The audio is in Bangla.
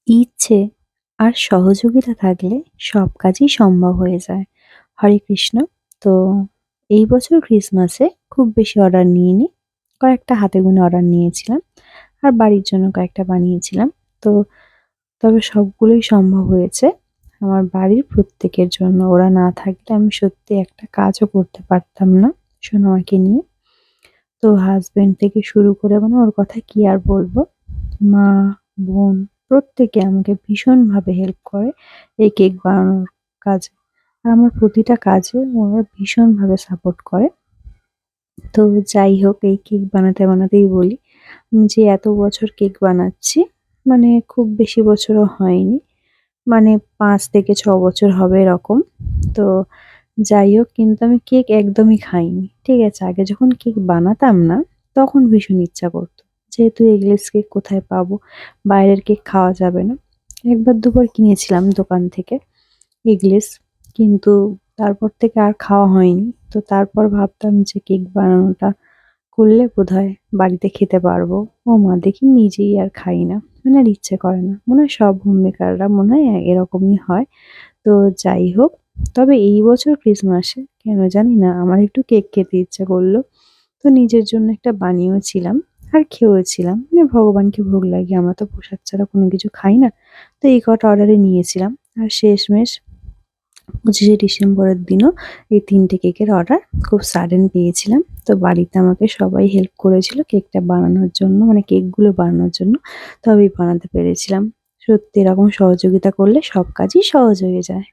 ইচ্ছে আর সহযোগিতা থাকলে সব কাজই সম্ভব হয়ে যায়। হরে কৃষ্ণ। তো এই বছর ক্রিসমাসে খুব বেশি অর্ডার নিইনি। কয়েকটা হাতে গোনা অর্ডার নিয়েছিলাম। আর বাড়ির জন্য কয়েকটা বানিয়েছিলাম। তো তবে সবগুলোই সম্ভব হয়েছে আমার বাড়ির প্রত্যেকের জন্য। ওরা না থাকলে আমি সত্যি একটা কাজও করতে পারতাম না সোনামাকে নিয়ে। তো হাসব্যান্ড থেকে শুরু করে মানে ওর কথা কি আর বলবো। মা, বোন প্রত্যেকে আমাকে ভীষণভাবে হেল্প করে এই কেক বানানোর কাজে। আর আমার প্রতিটা কাজে ওরা ভীষণভাবে সাপোর্ট করে। তো যাই হোক, এই কেক বানাতে বানাতেই বলি, আমি যে এত বছর কেক বানাচ্ছি, মানে খুব বেশি বছরও হয়নি। মানে ৫ থেকে ৬ বছর হবে এরকম। তো যাই হোক, কিন্তু আমি কেক একদমই খাইনি। ঠিক আছে? আগে যখন কেক বানাতাম না, তখন ভীষণ ইচ্ছা করত। যেহেতু এগলেস কেক কোথায় পাবো? বাইরের কেক খাওয়া যাবে না। ১ বার ২ বার কিনেছিলাম দোকান থেকে এগলেস। কিন্তু তারপর থেকে আর খাওয়া হয়নি। তো তারপর ভাবতাম যে কেক বানানোটা করলে বোধহয় বাড়িতে খেতে পারবো। ওমা! দেখি নিজেই আর খাই না। মানে আর ইচ্ছে করে না। মনে হয় সব হোম মেকাররা মনে হয় এরকমই হয়। তো যাই হোক, তবে এই বছর ক্রিসমাসে কেন জানি না আমার একটু কেক খেতে ইচ্ছে করলো। তো নিজের জন্য একটা বানিয়েওছিলাম আর খেয়েওছিলাম। মানে ভগবানকে ভোগ লাগিয়ে, আমরা তো প্রসাদ ছাড়া কোনো কিছু খাই না। তো এই কটা অর্ডারই নিয়েছিলাম। আর শেষমেশ ২৫শে ডিসেম্বরের দিনও এই ৩ টে কেকের অর্ডার খুব সাডেন পেয়েছিলাম। তো বাড়িতে আমাকে সবাই হেল্প করেছিল কেকটা বানানোর জন্য, মানে কেকগুলো বানানোর জন্য। তবেই বানাতে পেরেছিলাম। সত্যি এরকম সহযোগিতা করলে সব কাজই সহজ হয়ে যায়।